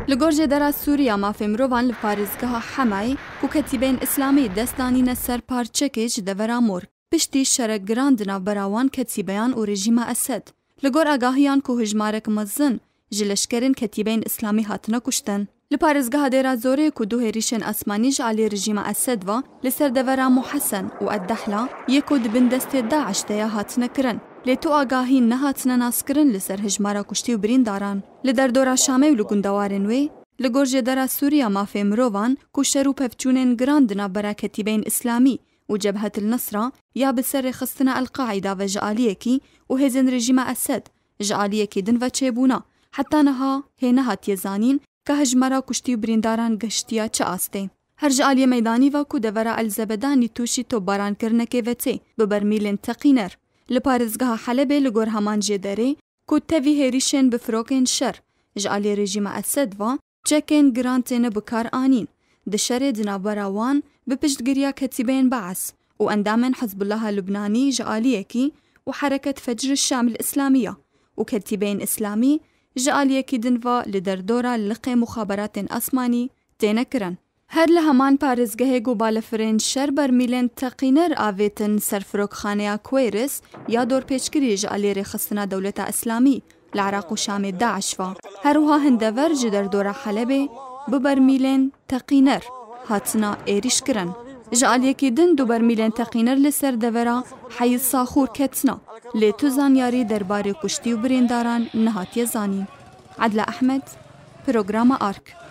لگور جدرا سوریا مافی مروان لپارزگاه حمای کو کتیبین اسلامی دستانین سر پارچکیج دورا مور پشتی شرک گراندنا براوان کتیبیان و رژیم اسد لگور آگاهیان کو هجمارک مزن جلشکرین کتیبین اسلامی هاتنا کشتن لپارزگاه دیرا زوره کو دو هریشن اسمانی جعلی رژیم اسد و لسر دورا محسن و الدحلا یکو دبن دست داعش دیا هاتنا کرن لیتو آگاهی نهاتنا ناسکرن لسر هجمارا کشتی و برین داران لدر دورا شامه و لگندوارن وی لگور جدرا سوریا مافی مروان کو شرو پفچونن گراندنا برا کتیبین اسلامی و جبهة النصرة یا بسر خستنا القاعدة و جعالیکی و هزن رژیم اسد جعالیکی دن و چیبونا حتی نها هینه هات یزانین که هجمارا کشتی و برینداران گشتیا چه آسته. هر جعالی میدانی و کو دورا الزبدانی توشی تو باران کرنکه وطه ببرمیلن تقینر. لپارزگاه حلبه لگور همان جدره کو تاوی هریشن بفروکن شر جعالی رژیم اسد و چکن گرانتین بکار آنین دشر دنابراوان بپشتگریا کتیبین بعث و اندامن حزب الله لبناني جعاليكي وحركة فجر الشام الإسلامية وكتيبين إسلامي جعاليكي دنفا لدردورا لقي مخابرات أسماني تينكرن هر لهمان پارزگه گو بالفرین شر برمیلن تقینر آویتن سرفروک خانه کویرس یا دور پیچگری جعالی رخصنا دولت اسلامی العراق و شام داعش و هروها هندور جدر دورا حلبه ببرمیلن تقینر هاتنا ایریش کرن جعالیکی دن دو برمیلن تقینر لسر دورا حیز ساخور کتنا لیتو زانیاری درباره کشتی و برینداران نهات یزانی عدل احمد پروگرام آرک